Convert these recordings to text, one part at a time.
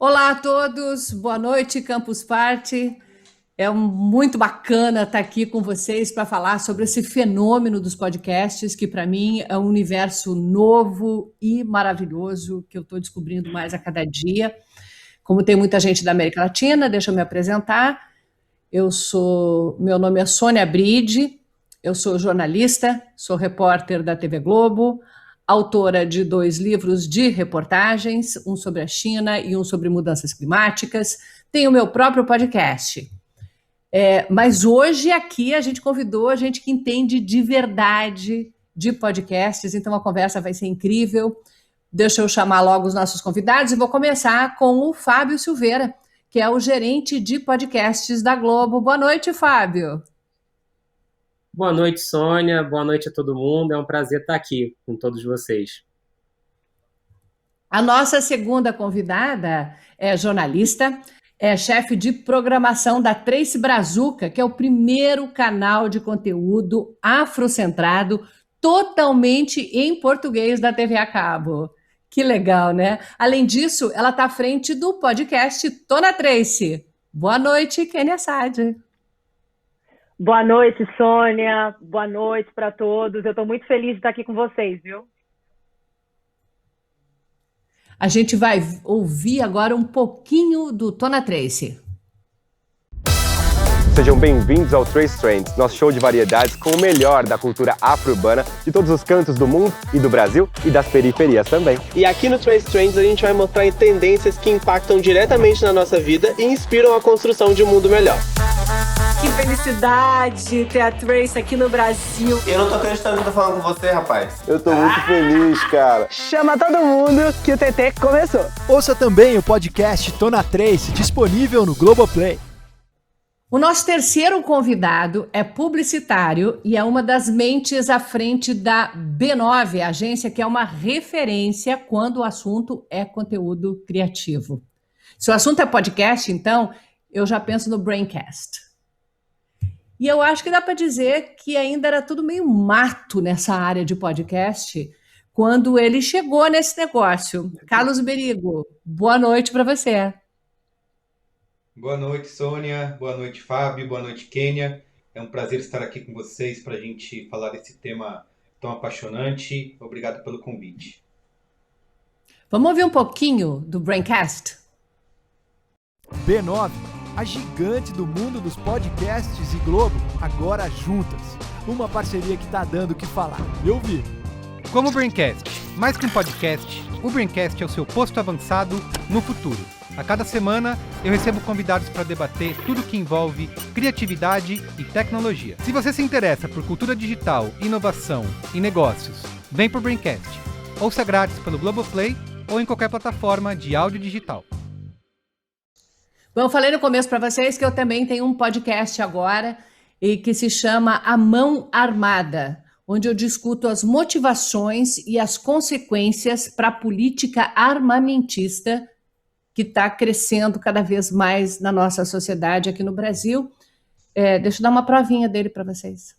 Olá a todos, boa noite, Campus Party. Muito bacana estar aqui com vocês para falar sobre esse fenômeno dos podcasts, que para mim é um universo novo e maravilhoso que eu estou descobrindo mais a cada dia. Como tem muita gente da América Latina, deixa eu me apresentar. Meu nome é Sônia Bride, eu sou jornalista, sou repórter da TV Globo, autora de 2 livros de reportagens, um sobre a China e um sobre mudanças climáticas. Tenho o meu próprio podcast. Mas hoje aqui a gente convidou a gente que entende de verdade de podcasts, então a conversa vai ser incrível. Deixa eu chamar logo os nossos convidados e vou começar com o Fábio Silveira, que é o gerente de podcasts da Globo. Boa noite, Fábio. Boa noite, Sônia. Boa noite a todo mundo. É um prazer estar aqui com todos vocês. A nossa segunda convidada é jornalista, é chefe de programação da Trace Brazuca, que é o primeiro canal de conteúdo afrocentrado totalmente em português da TV a cabo. Que legal, né? Além disso, ela está à frente do podcast Tô na Trace. Boa noite, Kênia Saad. Boa noite, Sônia. Boa noite para todos. Eu estou muito feliz de estar aqui com vocês, viu? A gente vai ouvir agora um pouquinho do Tô na Trace. Sejam bem-vindos ao Trace Trends, nosso show de variedades com o melhor da cultura afro-urbana de todos os cantos do mundo e do Brasil e das periferias também. E aqui no Trace Trends a gente vai mostrar tendências que impactam diretamente na nossa vida e inspiram a construção de um mundo melhor. Que felicidade ter a Trace aqui no Brasil. Eu não tô acreditando que eu tô falando com você, rapaz. Eu tô muito feliz, cara. Chama todo mundo que o TT começou. Ouça também o podcast Tô na Trace, disponível no Globoplay. O nosso terceiro convidado é publicitário e é uma das mentes à frente da B9, a agência que é uma referência quando o assunto é conteúdo criativo. Se o assunto é podcast, então, eu já penso no Braincast. E eu acho que dá para dizer que ainda era tudo meio mato nessa área de podcast quando ele chegou nesse negócio. Carlos Berigo, boa noite para você. Boa noite, Sônia. Boa noite, Fábio. Boa noite, Kênia. É um prazer estar aqui com vocês para a gente falar desse tema tão apaixonante. Obrigado pelo convite. Vamos ouvir um pouquinho do Braincast? B9, a gigante do mundo dos podcasts e Globo, agora juntas. Uma parceria que tá dando o que falar. Eu vi. Como o Braincast, mais que um podcast, o Braincast é o seu posto avançado no futuro. A cada semana, eu recebo convidados para debater tudo que envolve criatividade e tecnologia. Se você se interessa por cultura digital, inovação e negócios, vem pro Braincast. Ouça grátis pelo Globoplay ou em qualquer plataforma de áudio digital. Bom, eu falei no começo para vocês que eu também tenho um podcast agora e que se chama A Mão Armada, onde eu discuto as motivações e as consequências para a política armamentista que está crescendo cada vez mais na nossa sociedade aqui no Brasil. Deixa eu dar uma provinha dele para vocês.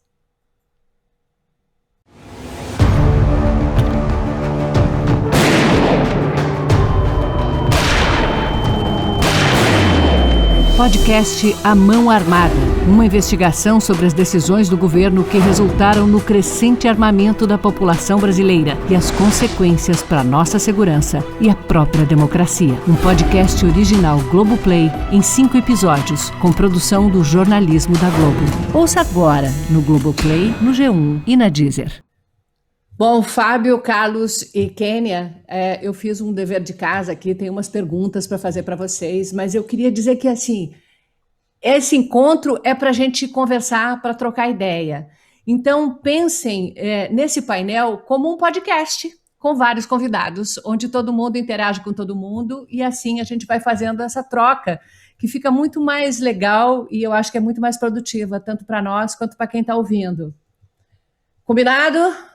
Podcast A Mão Armada, uma investigação sobre as decisões do governo que resultaram no crescente armamento da população brasileira e as consequências para nossa segurança e a própria democracia. Um podcast original Globoplay em 5 episódios, com produção do jornalismo da Globo. Ouça agora no Globoplay, no G1 e na Deezer. Bom, Fábio, Carlos e Kênia, eu fiz um dever de casa aqui, tenho umas perguntas para fazer para vocês, mas eu queria dizer que, assim, esse encontro é para a gente conversar, para trocar ideia. Então, pensem nesse painel como um podcast, com vários convidados, onde todo mundo interage com todo mundo, e assim a gente vai fazendo essa troca, que fica muito mais legal e eu acho que é muito mais produtiva, tanto para nós quanto para quem está ouvindo. Combinado?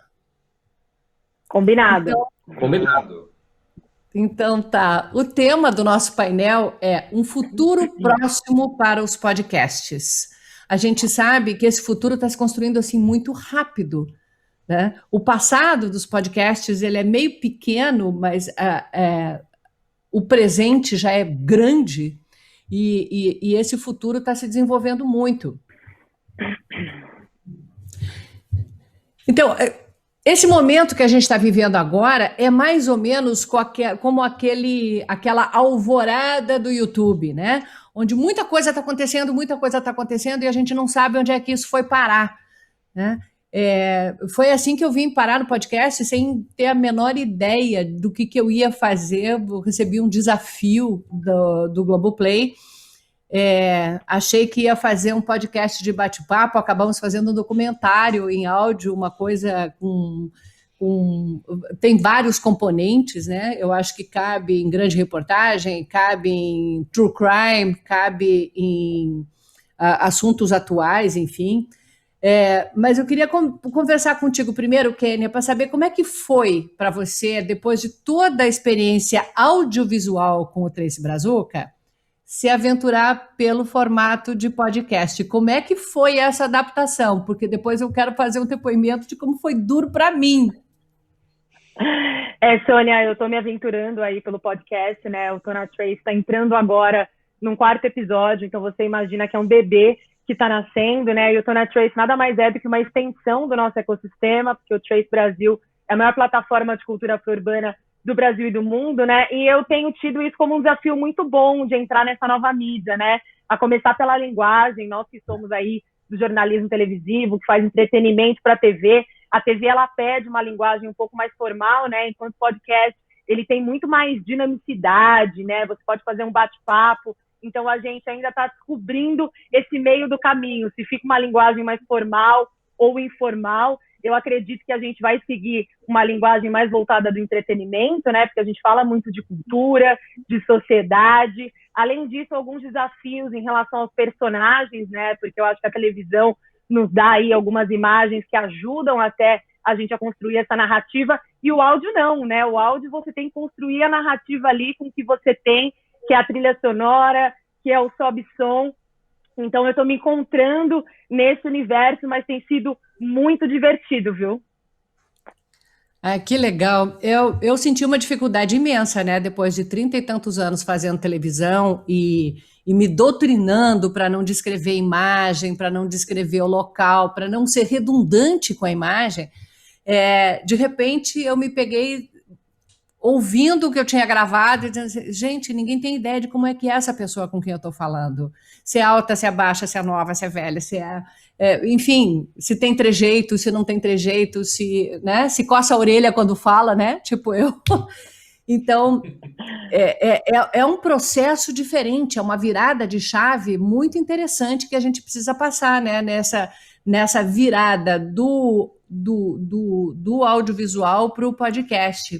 Combinado. Combinado. Então tá. O tema do nosso painel é um futuro próximo para os podcasts. A gente sabe que esse futuro está se construindo assim muito rápido, né? O passado dos podcasts ele é meio pequeno, mas o presente já é grande e esse futuro está se desenvolvendo muito. Então, esse momento que a gente está vivendo agora é mais ou menos como aquela alvorada do YouTube, né? Onde muita coisa está acontecendo e a gente não sabe onde é que isso foi parar, né? Foi assim que eu vim parar no podcast, sem ter a menor ideia do que eu ia fazer. Eu recebi um desafio do Globoplay. Achei que ia fazer um podcast de bate-papo, acabamos fazendo um documentário em áudio, uma coisa tem vários componentes, né? Eu acho que cabe em grande reportagem, cabe em true crime, cabe em assuntos atuais, enfim. Mas eu queria conversar contigo primeiro, Kênia, para saber como é que foi para você, depois de toda a experiência audiovisual com o Tracy Brazuca, se aventurar pelo formato de podcast. Como é que foi essa adaptação? Porque depois eu quero fazer um depoimento de como foi duro para mim. Sônia, eu estou me aventurando aí pelo podcast, né? O Tona Trace está entrando agora num 4º episódio, então você imagina que é um bebê que está nascendo, né? E o Tona Trace nada mais é do que uma extensão do nosso ecossistema, porque o Trace Brasil é a maior plataforma de cultura afro-urbana do Brasil e do mundo, né? E eu tenho tido isso como um desafio muito bom de entrar nessa nova mídia, né? A começar pela linguagem, nós que somos aí do jornalismo televisivo, que faz entretenimento para a TV ela pede uma linguagem um pouco mais formal, né? Enquanto o podcast, ele tem muito mais dinamicidade, né? Você pode fazer um bate-papo. Então, a gente ainda está descobrindo esse meio do caminho, se fica uma linguagem mais formal ou informal. Eu acredito que a gente vai seguir uma linguagem mais voltada do entretenimento, né? Porque a gente fala muito de cultura, de sociedade. Além disso, alguns desafios em relação aos personagens, né? Porque eu acho que a televisão nos dá aí algumas imagens que ajudam até a gente a construir essa narrativa. E o áudio não, né? O áudio você tem que construir a narrativa ali com o que você tem, que é a trilha sonora, que é o sobe-som. Então, eu estou me encontrando nesse universo, mas tem sido muito divertido, viu? Que legal. Eu senti uma dificuldade imensa, né? Depois de 30 e tantos anos fazendo televisão e me doutrinando para não descrever imagem, para não descrever o local, para não ser redundante com a imagem. De repente, eu me peguei ouvindo o que eu tinha gravado e dizendo assim, gente, ninguém tem ideia de como é que é essa pessoa com quem eu estou falando. Se é alta, se é baixa, se é nova, se é velha, se enfim, se tem trejeito, se não tem trejeito, se coça a orelha quando fala, né? Tipo eu. Então, é um processo diferente, é uma virada de chave muito interessante que a gente precisa passar, né? Nessa virada do audiovisual para o podcast.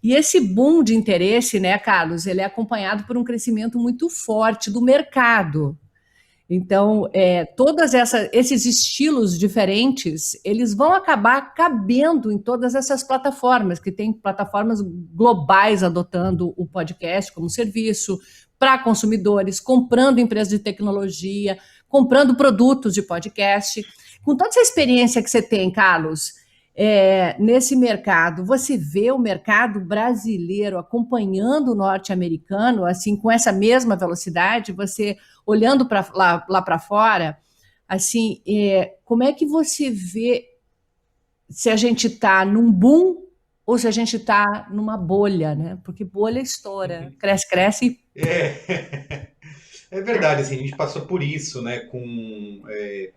E esse boom de interesse, né, Carlos, ele é acompanhado por um crescimento muito forte do mercado. Então, todos esses estilos diferentes, eles vão acabar cabendo em todas essas plataformas, que tem plataformas globais adotando o podcast como serviço para consumidores, comprando empresas de tecnologia, comprando produtos de podcast. Com toda essa experiência que você tem, Carlos, nesse mercado, você vê o mercado brasileiro acompanhando o norte-americano, assim, com essa mesma velocidade, você olhando lá para fora, assim, como é que você vê se a gente está num boom ou se a gente está numa bolha, né? Porque bolha estoura, cresce. É verdade, assim, a gente passou por isso, né, com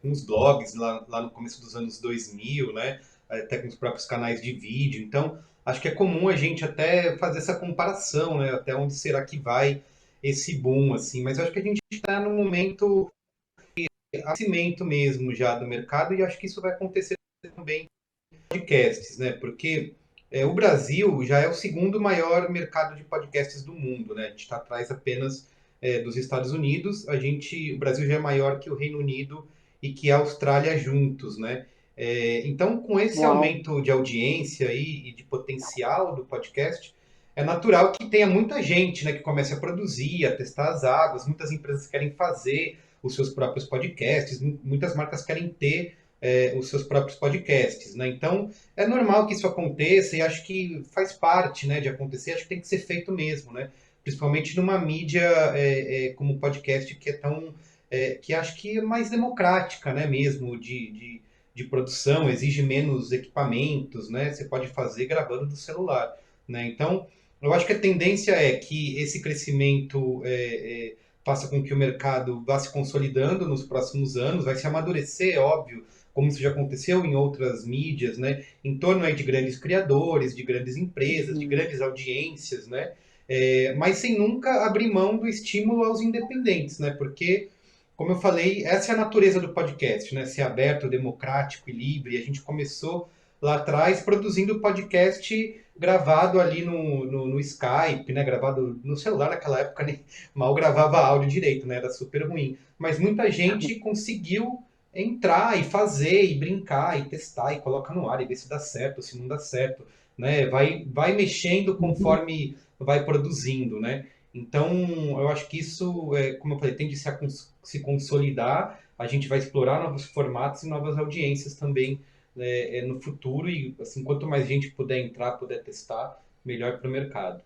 os blogs lá no começo dos anos 2000, né, até com os próprios canais de vídeo. Então, acho que é comum a gente até fazer essa comparação, né, até onde será que vai esse boom, assim. Mas eu acho que a gente está num momento de aquecimento mesmo já do mercado, e acho que isso vai acontecer também com podcasts, né, porque o Brasil já é o segundo maior mercado de podcasts do mundo, né, a gente está atrás apenas dos Estados Unidos. O Brasil já é maior que o Reino Unido e que a Austrália juntos, né? Então, com esse aumento de audiência e de potencial do podcast, é natural que tenha muita gente, né, que comece a produzir, a testar as águas. Muitas empresas querem fazer os seus próprios podcasts, muitas marcas querem ter os seus próprios podcasts, né? Então, é normal que isso aconteça e acho que faz parte, né, de acontecer. Acho que tem que ser feito mesmo, né? principalmente numa mídia como o podcast, que é tão, que acho que é mais democrática, né, mesmo, de produção, exige menos equipamentos, né, você pode fazer gravando do celular, né, então eu acho que a tendência é que esse crescimento faça com que o mercado vá se consolidando nos próximos anos, vai se amadurecer, é óbvio, como isso já aconteceu em outras mídias, né, em torno aí de grandes criadores, de grandes empresas, de grandes audiências, né, mas sem nunca abrir mão do estímulo aos independentes, né, porque, como eu falei, essa é a natureza do podcast, né, ser aberto, democrático e livre. A gente começou lá atrás produzindo podcast gravado ali no Skype, né, gravado no celular, naquela época nem mal gravava áudio direito, né, era super ruim. Mas muita gente conseguiu entrar e fazer, e brincar, e testar, e coloca no ar, e ver se dá certo, se não dá certo, né, vai mexendo conforme vai produzindo, né. Então, eu acho que isso, como eu falei, tende a se consolidar, a gente vai explorar novos formatos e novas audiências também no futuro, e assim, quanto mais gente puder entrar, puder testar, melhor para o mercado.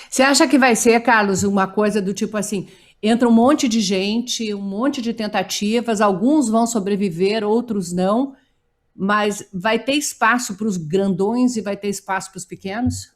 Você acha que vai ser, Carlos, uma coisa do tipo assim, entra um monte de gente, um monte de tentativas, alguns vão sobreviver, outros não, mas vai ter espaço para os grandões e vai ter espaço para os pequenos?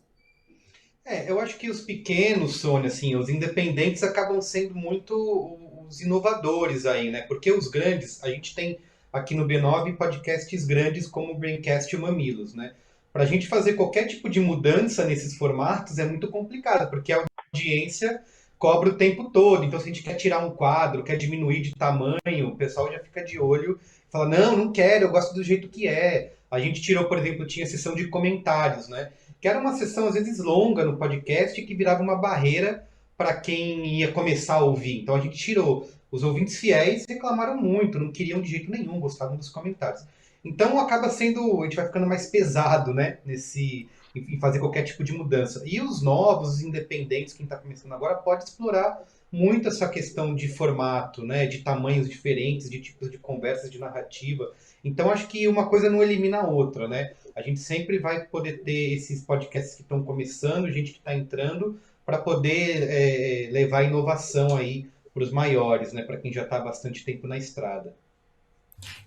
Eu acho que os pequenos, Sônia, assim, os independentes acabam sendo muito os inovadores aí, né? Porque os grandes, a gente tem aqui no B9 podcasts grandes como o Braincast e o Mamilos, né? Para a gente fazer qualquer tipo de mudança nesses formatos é muito complicado, porque a audiência cobra o tempo todo. Então, se a gente quer tirar um quadro, quer diminuir de tamanho, o pessoal já fica de olho e fala, não quero, eu gosto do jeito que é. A gente tirou, por exemplo, tinha a sessão de comentários, né? Que era uma sessão, às vezes, longa no podcast, que virava uma barreira para quem ia começar a ouvir. Então, a gente tirou. Os ouvintes fiéis reclamaram muito, não queriam de jeito nenhum, gostavam dos comentários. Então, acaba sendo, a gente vai ficando mais pesado, né, em fazer qualquer tipo de mudança. E os novos, os independentes, quem está começando agora, pode explorar muito essa questão de formato, né, de tamanhos diferentes, de tipos de conversas, de narrativa. Então, acho que uma coisa não elimina a outra, né? A gente sempre vai poder ter esses podcasts que estão começando, gente que está entrando, para poder levar inovação aí para os maiores, né? Para quem já está há bastante tempo na estrada.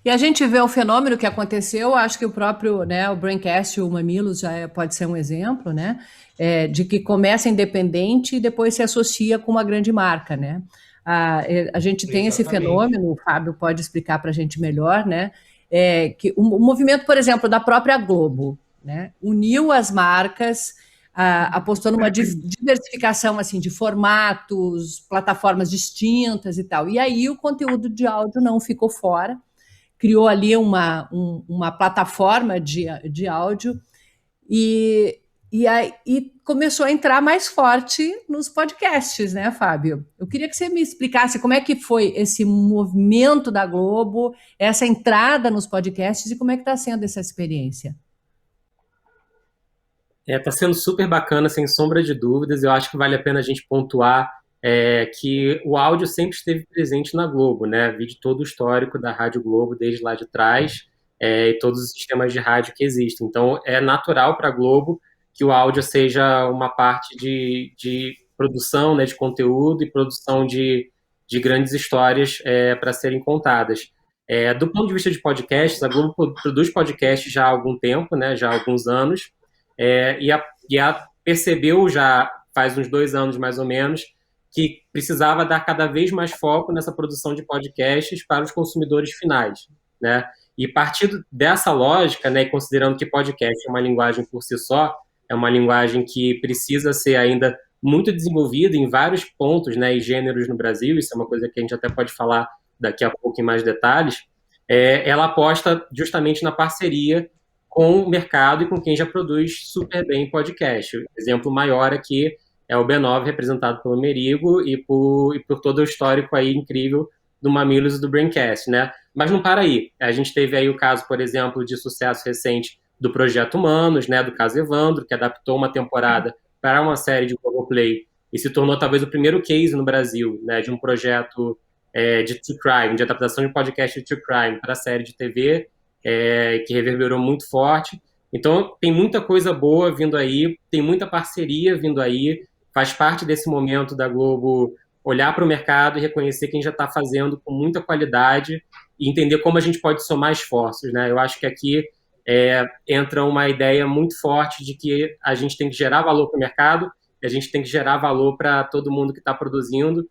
E a gente vê o fenômeno que aconteceu, acho que o próprio, né, o Braincast e o Mamilos já pode ser um exemplo, né, de que começa independente e depois se associa com uma grande marca, né. A gente tem esse fenômeno, o Fábio pode explicar para a gente melhor, né, que o movimento, por exemplo, da própria Globo, né, uniu as marcas, apostou numa diversificação assim, de formatos, plataformas distintas e tal, e aí o conteúdo de áudio não ficou fora, criou ali uma plataforma de áudio e começou a entrar mais forte nos podcasts, né, Fábio? Eu queria que você me explicasse como é que foi esse movimento da Globo, essa entrada nos podcasts e como é que está sendo essa experiência. Está sendo super bacana, sem sombra de dúvidas. Eu acho que vale a pena a gente pontuar que o áudio sempre esteve presente na Globo, né? Vide todo o histórico da Rádio Globo desde lá de trás e todos os sistemas de rádio que existem. Então, é natural para a Globo que o áudio seja uma parte de produção, né, de conteúdo e produção de grandes histórias para serem contadas. Do ponto de vista de podcasts, a Globo produz podcasts já há algum tempo, né, já há alguns anos, e percebeu já faz uns 2 anos mais ou menos que precisava dar cada vez mais foco nessa produção de podcasts para os consumidores finais, né? E partindo dessa lógica, né, considerando que podcast é uma linguagem por si só, é uma linguagem que precisa ser ainda muito desenvolvida em vários pontos, né, e gêneros no Brasil, isso é uma coisa que a gente até pode falar daqui a pouco em mais detalhes, ela aposta justamente na parceria com o mercado e com quem já produz super bem podcast. O exemplo maior aqui é o B9, representado pelo Merigo e por todo o histórico aí incrível do Mamilos e do Braincast, né? Mas não para aí. A gente teve aí o caso, por exemplo, de sucesso recente do Projeto Humanos, né, do caso Evandro, que adaptou uma temporada para uma série de Globoplay e se tornou talvez o primeiro case no Brasil, né, de um projeto de true crime, de adaptação de podcast de true crime para a série de TV, que reverberou muito forte. Então, tem muita coisa boa vindo aí, tem muita parceria vindo aí, faz parte desse momento da Globo olhar para o mercado e reconhecer quem já está fazendo com muita qualidade e entender como a gente pode somar esforços, né? Eu acho que aqui entra uma ideia muito forte de que a gente tem que gerar valor para o mercado, e a gente tem que gerar valor para todo mundo que está produzindo,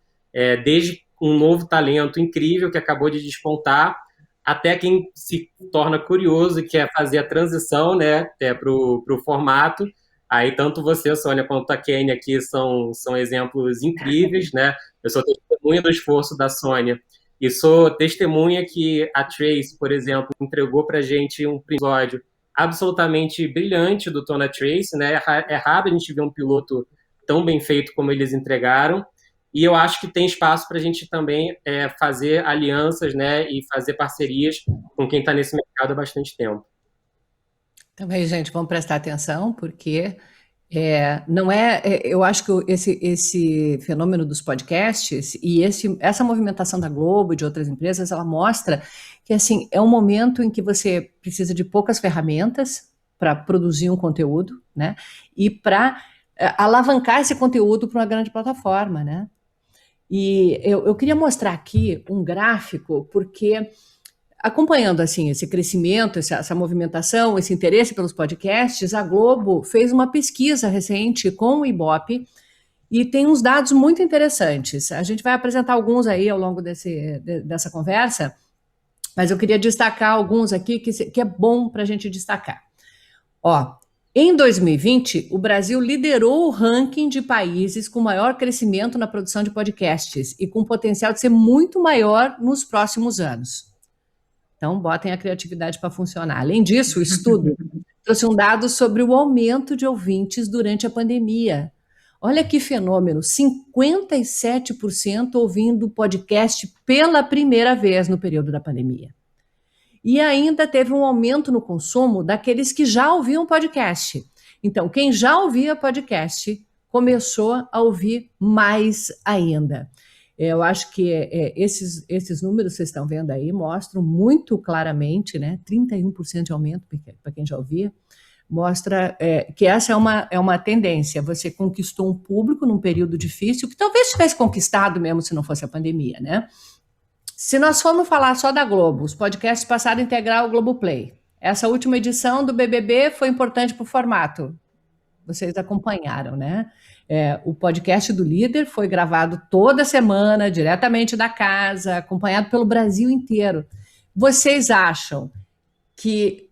desde um novo talento incrível que acabou de despontar, até quem se torna curioso e quer fazer a transição, né, para o formato. Aí tanto você, Sônia, quanto a Kenny aqui são exemplos incríveis, né? Eu sou testemunha do esforço da Sônia e sou testemunha que a Trace, por exemplo, entregou para a gente um episódio absolutamente brilhante do Tona Trace, né? É raro a gente ver um piloto tão bem feito como eles entregaram, e eu acho que tem espaço para a gente também fazer alianças, né, e fazer parcerias com quem está nesse mercado há bastante tempo. Também, gente, vamos prestar atenção, porque eu acho que esse fenômeno dos podcasts e essa movimentação da Globo e de outras empresas, ela mostra que assim, é um momento em que você precisa de poucas ferramentas para produzir um conteúdo, né? E para alavancar esse conteúdo para uma grande plataforma, né? E eu queria mostrar aqui um gráfico, porque acompanhando assim esse crescimento, essa movimentação, esse interesse pelos podcasts, a Globo fez uma pesquisa recente com o Ibope e tem uns dados muito interessantes. A gente vai apresentar alguns aí ao longo dessa conversa, mas eu queria destacar alguns aqui que é bom para a gente destacar. Ó, em 2020, o Brasil liderou o ranking de países com maior crescimento na produção de podcasts e com potencial de ser muito maior nos próximos anos. Então, botem a criatividade para funcionar. Além disso, o estudo trouxe um dado sobre o aumento de ouvintes durante a pandemia. Olha que fenômeno, 57% ouvindo podcast pela primeira vez no período da pandemia. E ainda teve um aumento no consumo daqueles que já ouviam podcast. Então, quem já ouvia podcast começou a ouvir mais ainda. Eu acho que esses números que vocês estão vendo aí mostram muito claramente, né, 31% de aumento para quem já ouvia, mostra que essa é uma tendência. Você conquistou um público num período difícil, que talvez tivesse conquistado mesmo se não fosse a pandemia, né? Se nós formos falar só da Globo, os podcasts passaram a integrar o Globoplay. Essa última edição do BBB foi importante para o formato. Vocês acompanharam, né? O podcast do Líder foi gravado toda semana, diretamente da casa, acompanhado pelo Brasil inteiro. Vocês acham que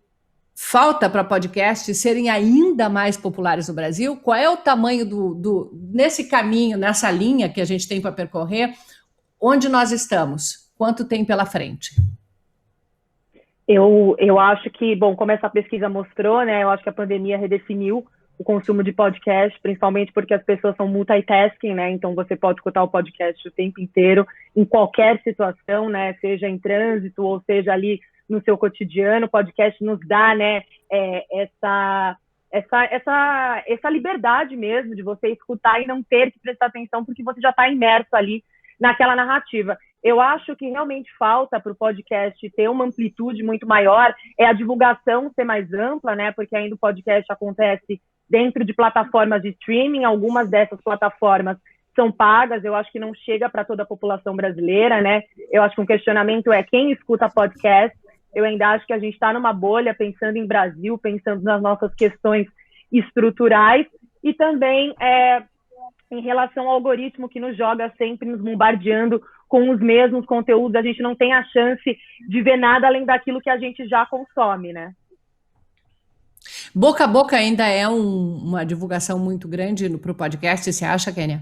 falta para podcasts serem ainda mais populares no Brasil? Qual é o tamanho nesse caminho, nessa linha que a gente tem para percorrer? Onde nós estamos? Quanto tem pela frente? Eu acho que, bom, como essa pesquisa mostrou, né, eu acho que a pandemia redefiniu o consumo de podcast, principalmente porque as pessoas são multitasking, né? Então você pode escutar o podcast o tempo inteiro, em qualquer situação, né? Seja em trânsito ou seja ali no seu cotidiano. O podcast nos dá, né, essa liberdade mesmo de você escutar e não ter que prestar atenção porque você já está imerso ali naquela narrativa. Eu acho que realmente falta para o podcast ter uma amplitude muito maior, a divulgação ser mais ampla, né? Porque ainda o podcast acontece dentro de plataformas de streaming, algumas dessas plataformas são pagas, eu acho que não chega para toda a população brasileira, né? Eu acho que um questionamento é quem escuta podcast. Eu ainda acho que a gente está numa bolha, pensando em Brasil, pensando nas nossas questões estruturais, e também em relação ao algoritmo que nos joga sempre nos bombardeando com os mesmos conteúdos, a gente não tem a chance de ver nada além daquilo que a gente já consome, né? Boca a boca ainda é uma divulgação muito grande para o podcast, você acha, Kênia?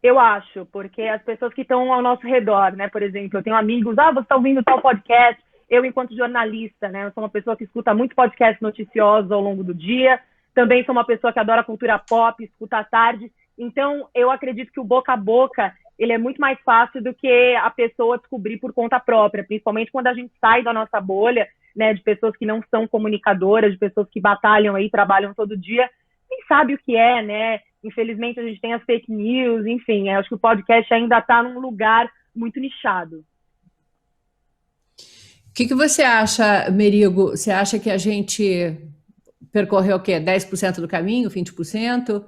Eu acho, porque as pessoas que estão ao nosso redor, né? Por exemplo, eu tenho amigos, você está ouvindo tal podcast, eu enquanto jornalista, né? Eu sou uma pessoa que escuta muito podcast noticiosos ao longo do dia, também sou uma pessoa que adora cultura pop, escuta à tarde, então eu acredito que o boca a boca, ele é muito mais fácil do que a pessoa descobrir por conta própria, principalmente quando a gente sai da nossa bolha, né, de pessoas que não são comunicadoras, de pessoas que batalham aí, trabalham todo dia, nem sabe o que é, né? Infelizmente a gente tem as fake news, enfim, acho que o podcast ainda está num lugar muito nichado. O que você acha, Merigo? Você acha que a gente percorreu o quê? 10% do caminho, 20%?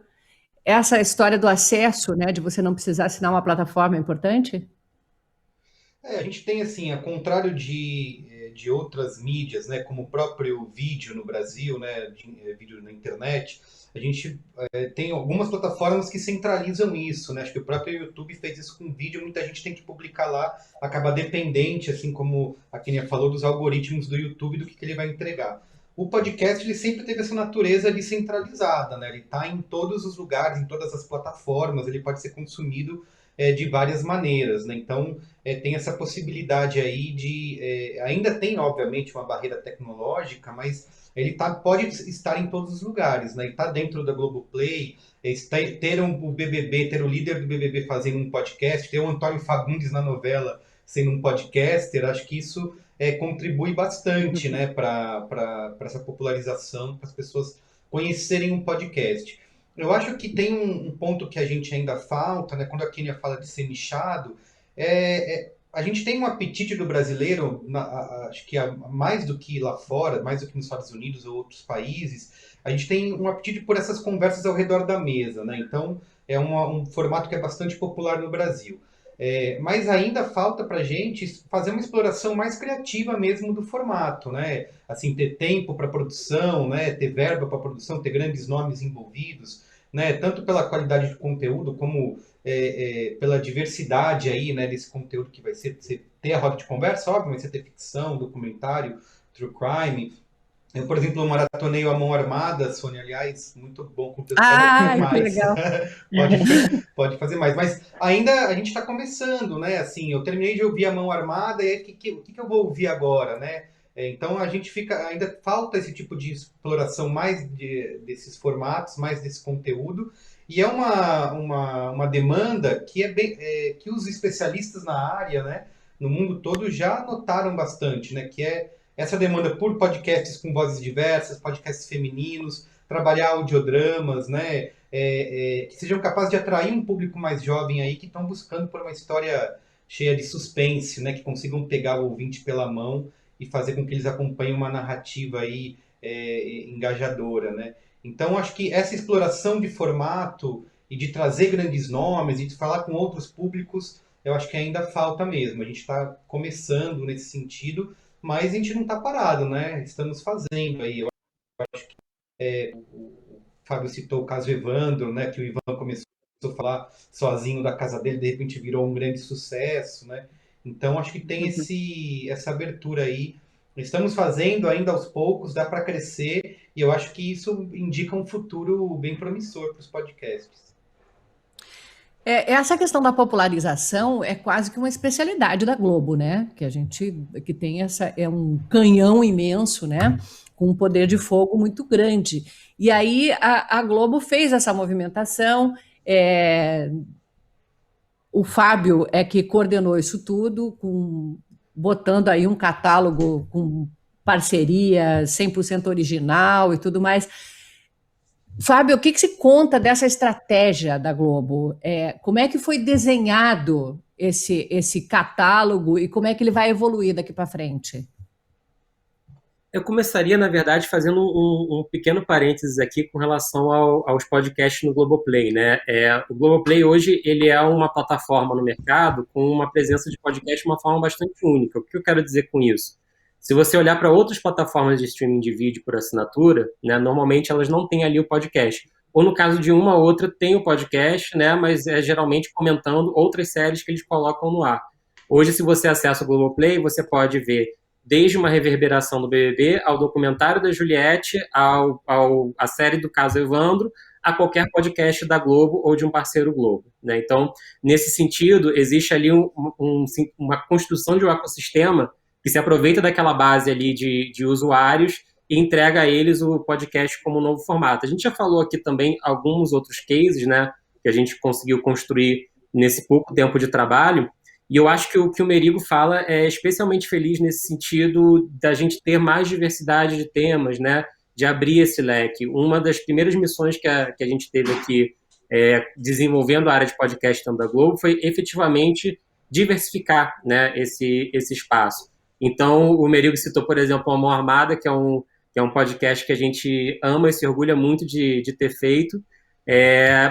essa história do acesso, né, de você não precisar assinar uma plataforma é importante? A gente tem, assim, ao contrário de outras mídias, né, como o próprio vídeo no Brasil, né, vídeo na internet, a gente tem algumas plataformas que centralizam isso, né? Acho que o próprio YouTube fez isso com vídeo, muita gente tem que publicar lá, acaba dependente, assim como a Kenia falou, dos algoritmos do YouTube, do que ele vai entregar. O podcast, ele sempre teve essa natureza descentralizada, né? Ele está em todos os lugares, em todas as plataformas, ele pode ser consumido de várias maneiras, né? Então, tem essa possibilidade aí de... ainda tem, obviamente, uma barreira tecnológica, mas ele pode estar em todos os lugares, né? Ele está dentro da Globoplay, ter o BBB, ter o líder do BBB fazendo um podcast, ter o Antônio Fagundes na novela sendo um podcaster, acho que isso contribui bastante, né, para essa popularização, para as pessoas conhecerem um podcast. Eu acho que tem um ponto que a gente ainda falta, né, quando a Kenia fala de ser nichado, a gente tem um apetite do brasileiro, acho que mais do que lá fora, mais do que nos Estados Unidos ou outros países, a gente tem um apetite por essas conversas ao redor da mesa, né? Então, é um formato que é bastante popular no Brasil. Mas ainda falta para a gente fazer uma exploração mais criativa mesmo do formato, né? Assim, ter tempo para produção, né? Ter verba para produção, ter grandes nomes envolvidos, né? Tanto pela qualidade de conteúdo como pela diversidade aí, né, desse conteúdo que vai ser ter a roda de conversa, óbvio, mas você ter ficção, documentário, true crime. Eu, por exemplo, maratonei A Mão Armada, Sônia, aliás, muito bom conteúdo. Que legal. Pode fazer mais. Mas ainda a gente está começando, né? Assim, eu terminei de ouvir A Mão Armada e aí o que eu vou ouvir agora, né? Então a gente ainda falta esse tipo de exploração mais desses formatos, mais desse conteúdo. E é uma demanda que que os especialistas na área, né, no mundo todo já notaram bastante, né? Que é essa demanda por podcasts com vozes diversas, podcasts femininos, trabalhar audiodramas, né? Que sejam capazes de atrair um público mais jovem aí, que estão buscando por uma história cheia de suspense, né? Que consigam pegar o ouvinte pela mão e fazer com que eles acompanhem uma narrativa aí engajadora, né? Então, acho que essa exploração de formato e de trazer grandes nomes e de falar com outros públicos, eu acho que ainda falta mesmo. A gente está começando nesse sentido, mas a gente não está parado, né? Estamos fazendo aí. Eu acho que o Fábio citou o caso Evandro, né? Que o Ivan começou a falar sozinho da casa dele, de repente virou um grande sucesso, né? Então, acho que tem essa abertura aí. Estamos fazendo ainda aos poucos, dá para crescer, e eu acho que isso indica um futuro bem promissor para os podcasts. Essa questão da popularização é quase que uma especialidade da Globo, né? Que tem um canhão imenso, né? Com um poder de fogo muito grande. E aí a Globo fez essa movimentação. O Fábio é que coordenou isso tudo, botando aí um catálogo com parceria 100% original e tudo mais. Fábio, o que se conta dessa estratégia da Globo? Como é que foi desenhado esse catálogo e como é que ele vai evoluir daqui para frente? Eu começaria, na verdade, fazendo um pequeno parênteses aqui com relação aos podcasts no Globoplay, né? O Globoplay hoje ele é uma plataforma no mercado com uma presença de podcast de uma forma bastante única. O que eu quero dizer com isso? Se você olhar para outras plataformas de streaming de vídeo por assinatura, né, normalmente elas não têm ali o podcast. Ou no caso de uma ou outra tem o podcast, né, mas é geralmente comentando outras séries que eles colocam no ar. Hoje, se você acessa o Globoplay, você pode ver desde uma reverberação do BBB, ao documentário da Juliette, à série do caso Evandro, a qualquer podcast da Globo ou de um parceiro Globo, né? Então, nesse sentido, existe ali uma construção de um ecossistema que se aproveita daquela base ali de usuários e entrega a eles o podcast como um novo formato. A gente já falou aqui também alguns outros cases, né, que a gente conseguiu construir nesse pouco tempo de trabalho, e eu acho que o que o Merigo fala é especialmente feliz nesse sentido da gente ter mais diversidade de temas, né, de abrir esse leque. Uma das primeiras missões que a gente teve aqui desenvolvendo a área de podcast da Globo foi efetivamente diversificar, né, esse espaço. Então, o Merigo citou, por exemplo, A Mão Armada, que é um podcast que a gente ama e se orgulha muito de ter feito.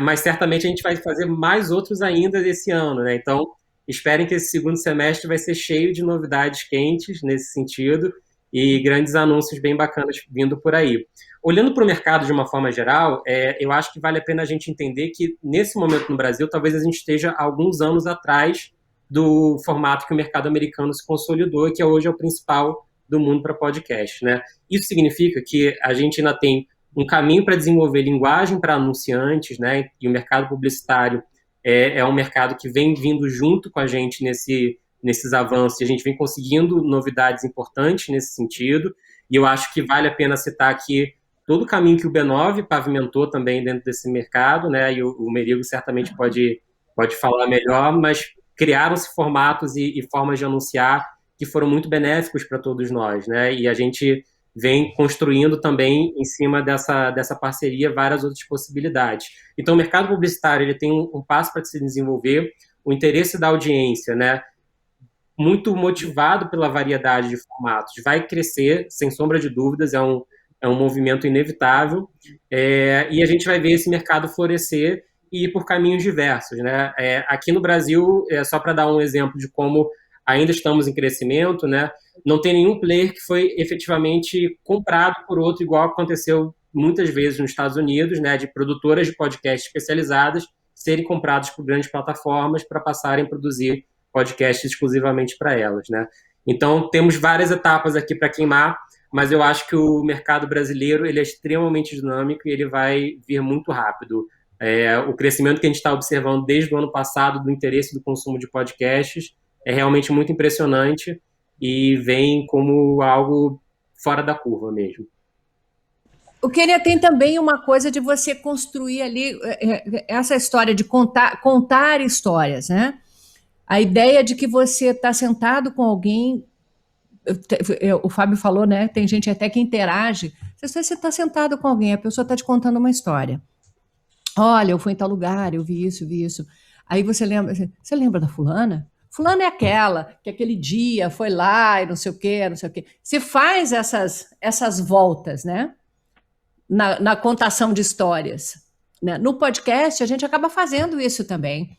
Mas certamente a gente vai fazer mais outros ainda esse ano, né? Então, esperem que esse segundo semestre vai ser cheio de novidades quentes nesse sentido e grandes anúncios bem bacanas vindo por aí. Olhando para o mercado de uma forma geral, eu acho que vale a pena a gente entender que, nesse momento no Brasil, talvez a gente esteja há alguns anos atrás do formato que o mercado americano se consolidou, que hoje é o principal do mundo para podcast, né? Isso significa que a gente ainda tem um caminho para desenvolver linguagem para anunciantes, né? E o mercado publicitário é um mercado que vem vindo junto com a gente nesses avanços, e a gente vem conseguindo novidades importantes nesse sentido, e eu acho que vale a pena citar aqui todo o caminho que o B9 pavimentou também dentro desse mercado, né? E o Merigo certamente pode falar melhor, mas criaram-se formatos e formas de anunciar que foram muito benéficos para todos nós, né? E a gente vem construindo também, em cima dessa parceria, várias outras possibilidades. Então, o mercado publicitário ele tem um passo para se desenvolver, o interesse da audiência, né, muito motivado pela variedade de formatos, vai crescer, sem sombra de dúvidas, é um movimento inevitável, e a gente vai ver esse mercado florescer e ir por caminhos diversos, né? Aqui no Brasil, só para dar um exemplo de como ainda estamos em crescimento, né? Não tem nenhum player que foi efetivamente comprado por outro, igual aconteceu muitas vezes nos Estados Unidos, né? De produtoras de podcast especializadas serem compradas por grandes plataformas para passarem a produzir podcasts exclusivamente para elas, né? Então, temos várias etapas aqui para queimar, mas eu acho que o mercado brasileiro ele é extremamente dinâmico e ele vai vir muito rápido. O crescimento que a gente está observando desde o ano passado do interesse do consumo de podcasts é realmente muito impressionante e vem como algo fora da curva mesmo. O Quênia tem também uma coisa de você construir ali essa história de contar histórias, né? A ideia de que você está sentado com alguém, o Fábio falou, né? Tem gente até que interage. Você está sentado com alguém, a pessoa está te contando uma história. Olha, eu fui em tal lugar, eu vi isso, vi isso. Aí você lembra da fulana? Fulana é aquela que aquele dia foi lá e não sei o quê, não sei o quê. Você faz essas voltas, né? Na contação de histórias, né? No podcast, a gente acaba fazendo isso também.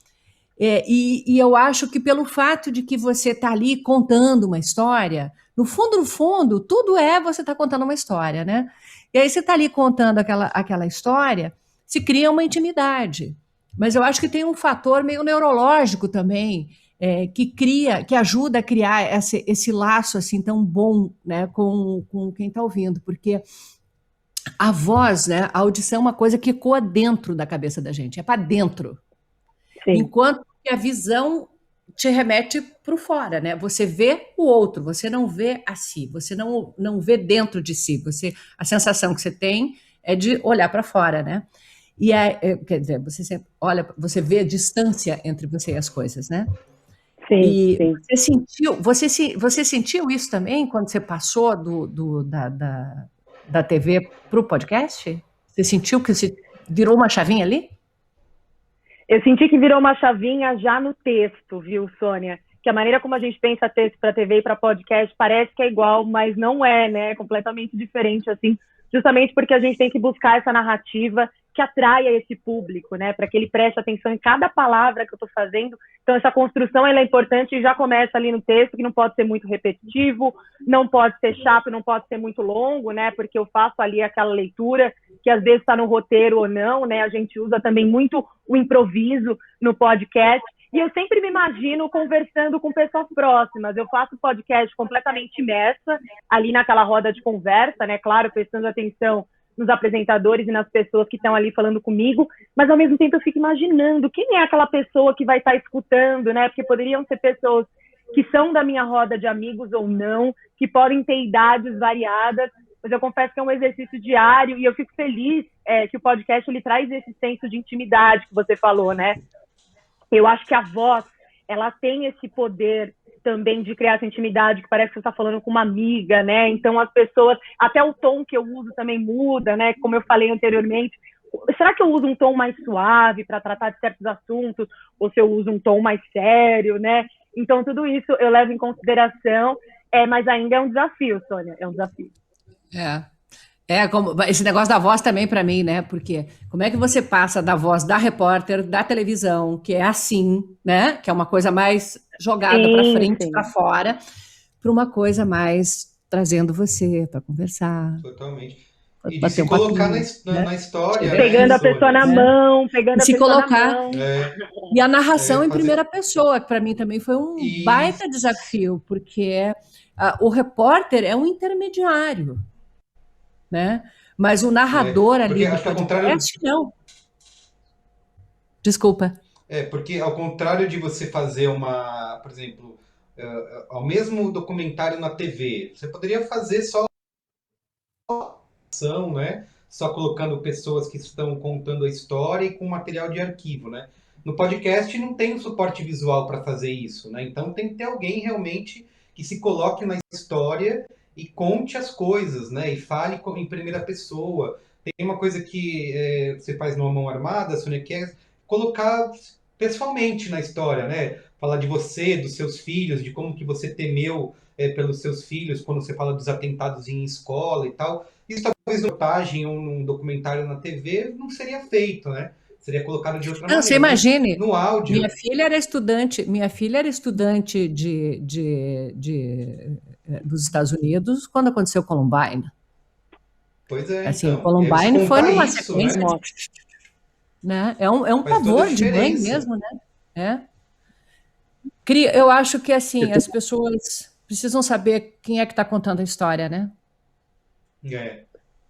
E eu acho que pelo fato de que você está ali contando uma história, no fundo, tudo você está contando uma história, né? E aí você está ali contando aquela história, se cria uma intimidade. Mas eu acho que tem um fator meio neurológico também, que ajuda a criar esse laço assim tão bom, né, com quem está ouvindo, porque a voz, né, a audição é uma coisa que ecoa dentro da cabeça da gente, é para dentro. Sim. Enquanto que a visão te remete para o fora, né? Você vê o outro, você não vê a si, você não vê dentro de si, a sensação que você tem é de olhar para fora, né? E quer dizer, você vê a distância entre você e as coisas, né? Sim, e sim. Você sentiu isso também quando você passou da TV para o podcast? Você sentiu que você virou uma chavinha ali? Eu senti que virou uma chavinha já no texto, viu, Sônia? Que a maneira como a gente pensa texto para TV e para podcast parece que é igual, mas não é, né? É completamente diferente, assim, justamente porque a gente tem que buscar essa narrativa que atraia esse público, né? Para que ele preste atenção em cada palavra que eu estou fazendo. Então, essa construção ela é importante e já começa ali no texto, que não pode ser muito repetitivo, não pode ser chato, não pode ser muito longo, né? Porque eu faço ali aquela leitura que às vezes está no roteiro ou não, né? A gente usa também muito o improviso no podcast. E eu sempre me imagino conversando com pessoas próximas. Eu faço podcast completamente imersa ali naquela roda de conversa, né? Claro, prestando atenção nos apresentadores e nas pessoas que estão ali falando comigo, mas ao mesmo tempo eu fico imaginando quem é aquela pessoa que vai estar escutando, né? Porque poderiam ser pessoas que são da minha roda de amigos ou não, que podem ter idades variadas, mas eu confesso que é um exercício diário e eu fico feliz que o podcast ele traz esse senso de intimidade que você falou, né? Eu acho que a voz, ela tem esse poder também de criar essa intimidade, que parece que você está falando com uma amiga, né? Então as pessoas, até o tom que eu uso também muda, né? Como eu falei anteriormente, será que eu uso um tom mais suave para tratar de certos assuntos, ou se eu uso um tom mais sério, né? Então tudo isso eu levo em consideração, mas ainda é um desafio, Sônia, é um desafio. Esse negócio da voz também para mim, né? Porque como é que você passa da voz da repórter, da televisão, que é assim, né? Que é uma coisa mais jogada para frente, para fora, para uma coisa mais trazendo você para conversar. Totalmente. E de se colocar na história. Pegando a pessoa na mão, pegando a pessoa na mão. E a narração em primeira pessoa, que para mim também foi um baita desafio, porque o repórter é um intermediário, né? Mas o narrador ali do podcast, não. Desculpa. Porque ao contrário de você fazer por exemplo, ao mesmo documentário na TV, você poderia fazer só ação, né? Só colocando pessoas que estão contando a história e com material de arquivo, né? No podcast não tem um suporte visual para fazer isso, né? Então tem que ter alguém realmente que se coloque na história e conte as coisas, né? E fale em primeira pessoa. Tem uma coisa que você faz no Mão Armada, Sônia, que é colocar pessoalmente na história, né? Falar de você, dos seus filhos, de como que você temeu pelos seus filhos quando você fala dos atentados em escola e tal. Isso talvez numa reportagem ou num documentário na TV não seria feito, né? Seria colocado de outra maneira. Você imagine, no áudio. Minha filha era estudante dos Estados Unidos quando aconteceu Columbine. Pois é. Assim, então, Columbine foi numa sequência, né? É um pavor de mãe mesmo, né? Eu acho que assim as pessoas precisam saber quem é que está contando a história, né?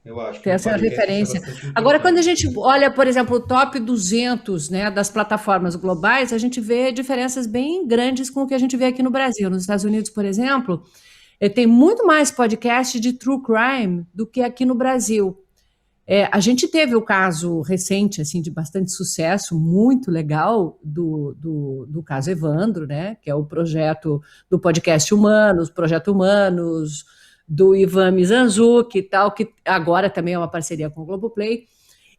Eu acho que ter essa referência. Agora, quando a gente olha, por exemplo, o top 200, né, das plataformas globais, a gente vê diferenças bem grandes com o que a gente vê aqui no Brasil. Nos Estados Unidos, por exemplo, tem muito mais podcast de true crime do que aqui no Brasil. A gente teve o caso recente, assim, de bastante sucesso, muito legal, do caso Evandro, né, que é o projeto do podcast Humanos, Projeto Humanos, do Ivan Mizanzuki e tal, que agora também é uma parceria com o Globoplay.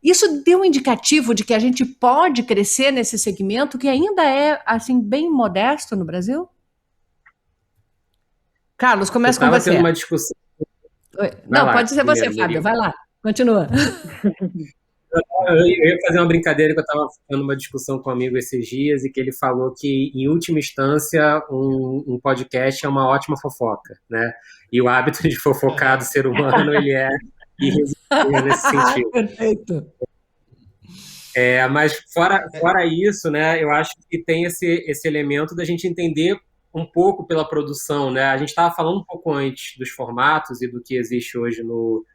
Isso deu um indicativo de que a gente pode crescer nesse segmento que ainda é, assim, bem modesto no Brasil? Carlos, começa com você. Tendo uma discussão. Não, lá, pode ser você, Fábio, vai lá, continua. Eu ia fazer uma brincadeira que eu estava fazendo uma discussão com um amigo esses dias e que ele falou que, em última instância, um podcast é uma ótima fofoca, né? E o hábito de fofocar do ser humano, ele é irresistível nesse sentido. Perfeito. Mas fora isso, né, eu acho que tem esse elemento da gente entender um pouco pela produção, né? A gente estava falando um pouco antes dos formatos e do que existe hoje no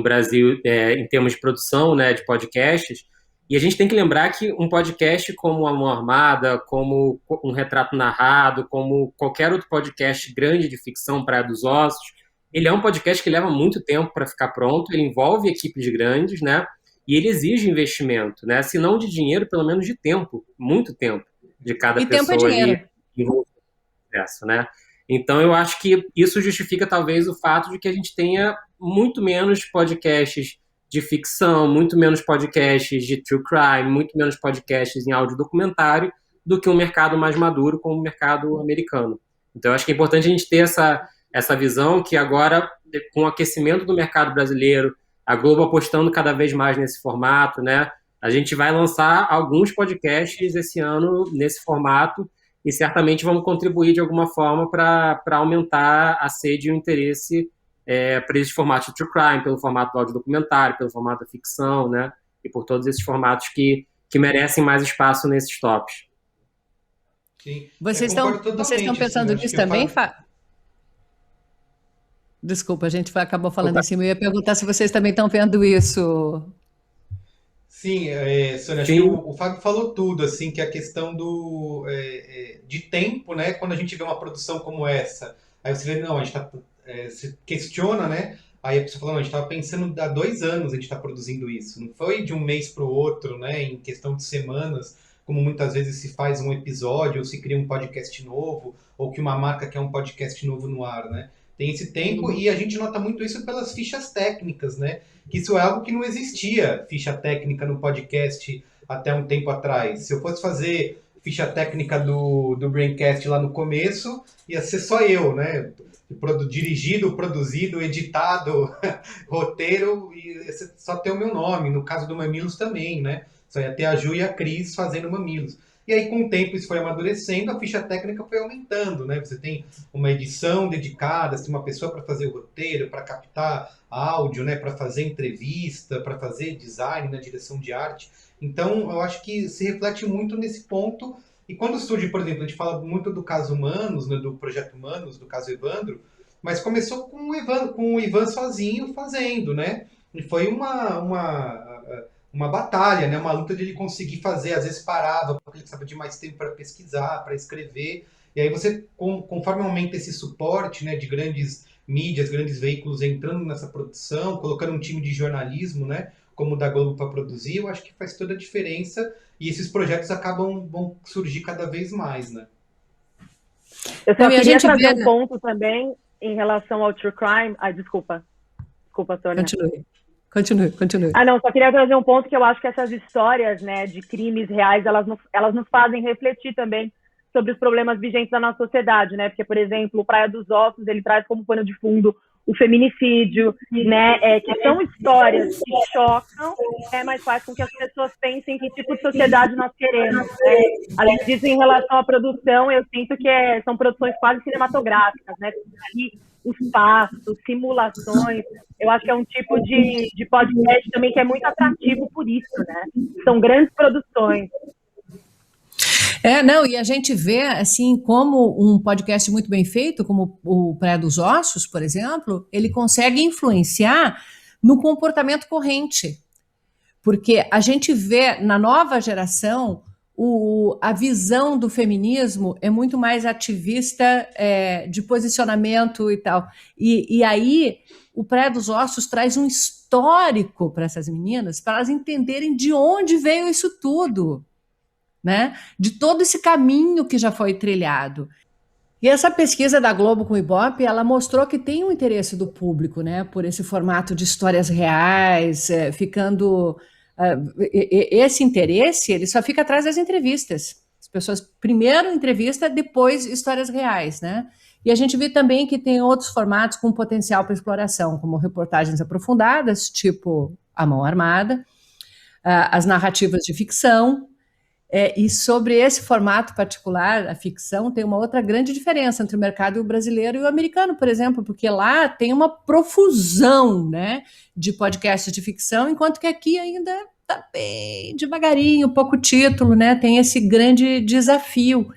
Brasil em termos de produção, né, de podcasts, e a gente tem que lembrar que um podcast como A Mão Armada, como um Retrato Narrado, como qualquer outro podcast grande de ficção, Praia dos Ossos, ele é um podcast que leva muito tempo para ficar pronto, ele envolve equipes grandes, né, e ele exige investimento, né, se não de dinheiro, pelo menos de tempo, muito tempo, de cada pessoa tempo é dinheiro. Ali envolvida no processo, né. Então, eu acho que isso justifica, talvez, o fato de que a gente tenha muito menos podcasts de ficção, muito menos podcasts de true crime, muito menos podcasts em áudio documentário do que um mercado mais maduro como o mercado americano. Então, eu acho que é importante a gente ter essa visão que agora, com o aquecimento do mercado brasileiro, a Globo apostando cada vez mais nesse formato, né, a gente vai lançar alguns podcasts esse ano nesse formato e certamente vamos contribuir de alguma forma para aumentar a sede e o interesse para esses formatos de true crime, pelo formato do áudio documentário, pelo formato da ficção, né? E por todos esses formatos que merecem mais espaço nesses tops. Sim. Vocês estão pensando nisso também, Desculpa, a gente acabou falando em cima. Eu ia perguntar se vocês também estão vendo isso. Sim, Sônia, acho que o Fábio falou tudo, assim, que a questão de tempo, né? Quando a gente vê uma produção como essa, aí você vê, não, a gente se questiona, né? Aí a pessoa fala, não, a gente estava pensando há 2 anos a gente está produzindo isso, não foi de um mês para o outro, né? Em questão de semanas, como muitas vezes se faz um episódio, ou se cria um podcast novo, ou que uma marca quer um podcast novo no ar, né? Tem esse tempo e a gente nota muito isso pelas fichas técnicas, né? Que isso é algo que não existia, ficha técnica no podcast até um tempo atrás. Se eu fosse fazer ficha técnica do Braincast lá no começo, ia ser só eu, né? Dirigido, produzido, editado, roteiro, e só ter o meu nome. No caso do Mamilos também, né? Só ia ter a Ju e a Cris fazendo Mamilos. E aí, com o tempo, isso foi amadurecendo, a ficha técnica foi aumentando, né? Você tem uma edição dedicada, você tem uma pessoa para fazer o roteiro, para captar áudio, né? Para fazer entrevista, para fazer design na direção de arte. Então, eu acho que se reflete muito nesse ponto. E quando surge, por exemplo, a gente fala muito do caso Humanos, né? Do projeto Humanos, do caso Evandro, mas começou com o Ivan sozinho fazendo, né? E foi uma batalha, né? Uma luta de ele conseguir fazer, às vezes parava, porque ele precisava de mais tempo para pesquisar, para escrever. E aí você, conforme aumenta esse suporte, né, de grandes mídias, grandes veículos entrando nessa produção, colocando um time de jornalismo, né, como o da Globo para produzir, eu acho que faz toda a diferença e esses projetos vão surgir cada vez mais, né? Eu só queria trazer um ponto também em relação ao True Crime. Desculpa, Sônia. Continue. Não, só queria trazer um ponto que eu acho que essas histórias, né, de crimes reais, elas nos fazem refletir também sobre os problemas vigentes da nossa sociedade, né? Porque, por exemplo, o Praia dos Ossos, ele traz como pano de fundo o feminicídio, né? Que são histórias que chocam, mas faz com que as pessoas pensem que tipo de sociedade nós queremos, né? Além disso, em relação à produção, eu sinto que são produções quase cinematográficas, né? Ali, os passos, simulações, eu acho que é um tipo de podcast também que é muito atrativo por isso, né? São grandes produções. E a gente vê, assim, como um podcast muito bem feito, como o Praia dos Ossos, por exemplo, ele consegue influenciar no comportamento corrente. Porque a gente vê na nova geração a visão do feminismo é muito mais ativista, de posicionamento e tal. E aí o Praia dos Ossos traz um histórico para essas meninas, para elas entenderem de onde veio isso tudo, né? De todo esse caminho que já foi trilhado. E essa pesquisa da Globo com o Ibope, ela mostrou que tem um interesse do público, né, por esse formato de histórias reais, ficando... esse interesse, ele só fica atrás das entrevistas. As pessoas primeiro entrevista, depois histórias reais, né? E a gente vê também que tem outros formatos com potencial para exploração, como reportagens aprofundadas, tipo A Mão Armada, as narrativas de ficção. E sobre esse formato particular, a ficção, tem uma outra grande diferença entre o mercado brasileiro e o americano, por exemplo, porque lá tem uma profusão, né, de podcasts de ficção, enquanto que aqui ainda está bem devagarinho, pouco título, né, tem esse grande desafio.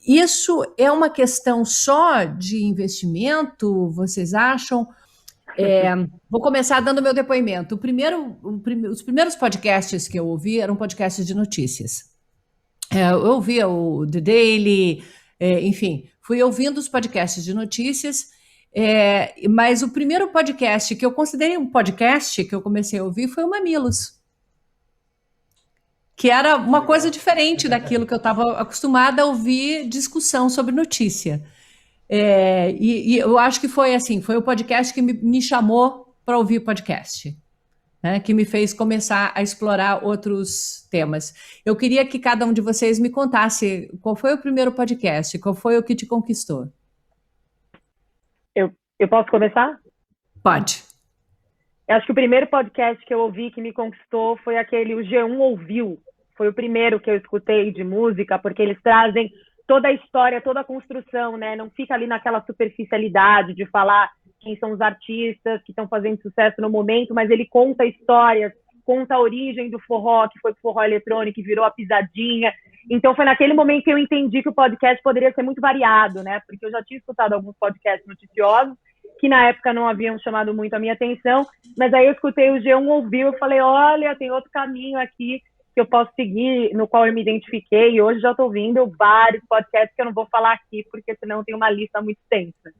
Isso é uma questão só de investimento, vocês acham? Vou começar dando meu depoimento. Os primeiros podcasts que eu ouvi eram podcasts de notícias. Eu ouvia o The Daily, enfim, fui ouvindo os podcasts de notícias, mas o primeiro podcast que eu considerei um podcast que eu comecei a ouvir foi o Mamilos, que era uma coisa diferente daquilo que eu estava acostumada a ouvir discussão sobre notícia. E eu acho que foi assim, foi o podcast que me chamou para ouvir podcast, né, que me fez começar a explorar outros temas. Eu queria que cada um de vocês me contasse qual foi o primeiro podcast, qual foi o que te conquistou. Eu posso começar? Pode. Eu acho que o primeiro podcast que eu ouvi que me conquistou foi aquele, o G1 Ouviu. Foi o primeiro que eu escutei de música, porque eles trazem toda a história, toda a construção, né? Não fica ali naquela superficialidade de falar quem são os artistas que estão fazendo sucesso no momento, mas ele conta histórias, conta a origem do forró, que foi o forró eletrônico, que virou a pisadinha. Então foi naquele momento que eu entendi que o podcast poderia ser muito variado, né? Porque eu já tinha escutado alguns podcasts noticiosos, que na época não haviam chamado muito a minha atenção, mas aí eu escutei o G1 Ouviu, eu falei, olha, tem outro caminho aqui que eu posso seguir, no qual eu me identifiquei, e hoje já estou ouvindo vários podcasts que eu não vou falar aqui, porque senão tem uma lista muito extensa.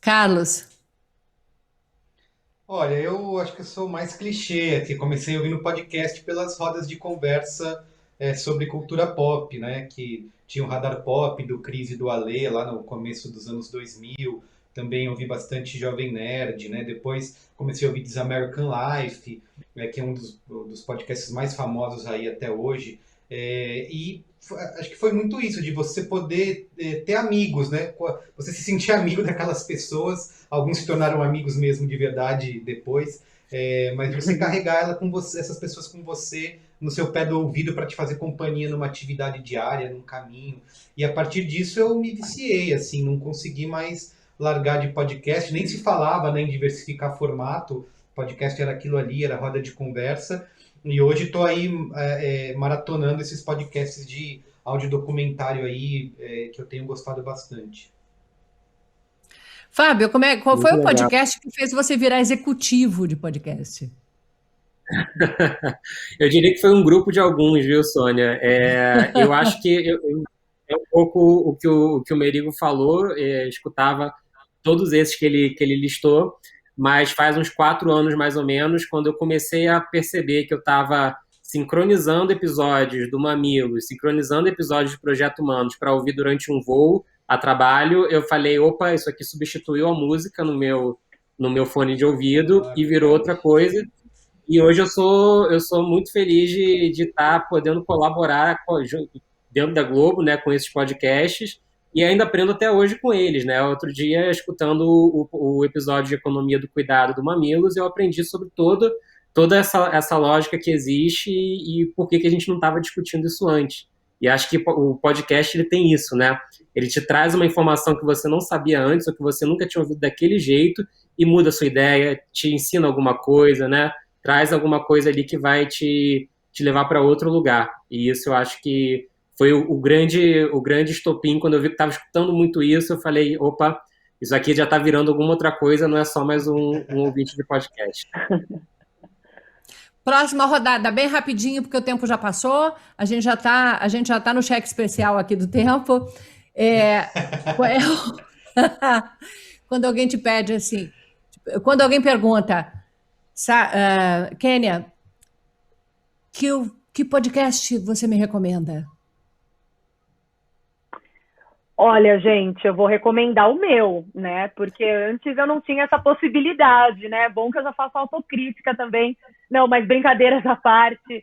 Carlos? Olha, eu acho que eu sou mais clichê aqui, comecei ouvindo podcast pelas rodas de conversa sobre cultura pop, né, que tinha o Radar Pop do Cris e do Alê lá no começo dos anos 2000, também ouvi bastante Jovem Nerd, né? Depois comecei a ouvir This American Life, que é um dos podcasts mais famosos aí até hoje. Acho que foi muito isso, de você poder ter amigos, né? Você se sentir amigo daquelas pessoas, alguns se tornaram amigos mesmo de verdade depois, mas você carregar ela com você, essas pessoas com você no seu pé do ouvido para te fazer companhia numa atividade diária, num caminho. E a partir disso eu me viciei, assim, não consegui mais largar de podcast, nem se falava, né, em diversificar formato, podcast era aquilo ali, era roda de conversa. E hoje estou aí maratonando esses podcasts de audiodocumentário aí, que eu tenho gostado bastante. Fábio, qual foi o podcast que fez você virar executivo de podcast? Eu diria que foi um grupo de alguns, viu, Sônia? Eu acho que é um pouco o que o Merigo falou, escutava todos esses que ele listou, mas faz uns 4 anos, mais ou menos, quando eu comecei a perceber que eu estava sincronizando episódios do Mamilos, sincronizando episódios de Projeto Humanos para ouvir durante um voo a trabalho, eu falei, opa, isso aqui substituiu a música no meu fone de ouvido e virou outra coisa. E hoje eu sou muito feliz de estar podendo colaborar dentro da Globo, né, com esses podcasts, e ainda aprendo até hoje com eles, né? Outro dia, escutando o episódio de Economia do Cuidado do Mamilos, eu aprendi sobre toda essa lógica que existe e por que a gente não estava discutindo isso antes. E acho que o podcast ele tem isso, né? Ele te traz uma informação que você não sabia antes ou que você nunca tinha ouvido daquele jeito e muda a sua ideia, te ensina alguma coisa, né? Traz alguma coisa ali que vai te levar para outro lugar. E isso eu acho que foi o grande estopim. Quando eu vi que estava escutando muito isso, eu falei, opa, isso aqui já está virando alguma outra coisa, não é só mais um ouvinte de podcast. Próxima rodada, bem rapidinho, porque o tempo já passou, a gente já tá no cheque especial aqui do tempo. Quando alguém te pede assim, quando alguém pergunta, Kênia, que podcast você me recomenda? Olha, gente, eu vou recomendar o meu, né? Porque antes eu não tinha essa possibilidade, né? Bom que eu já faço autocrítica também. Não, mas brincadeiras à parte,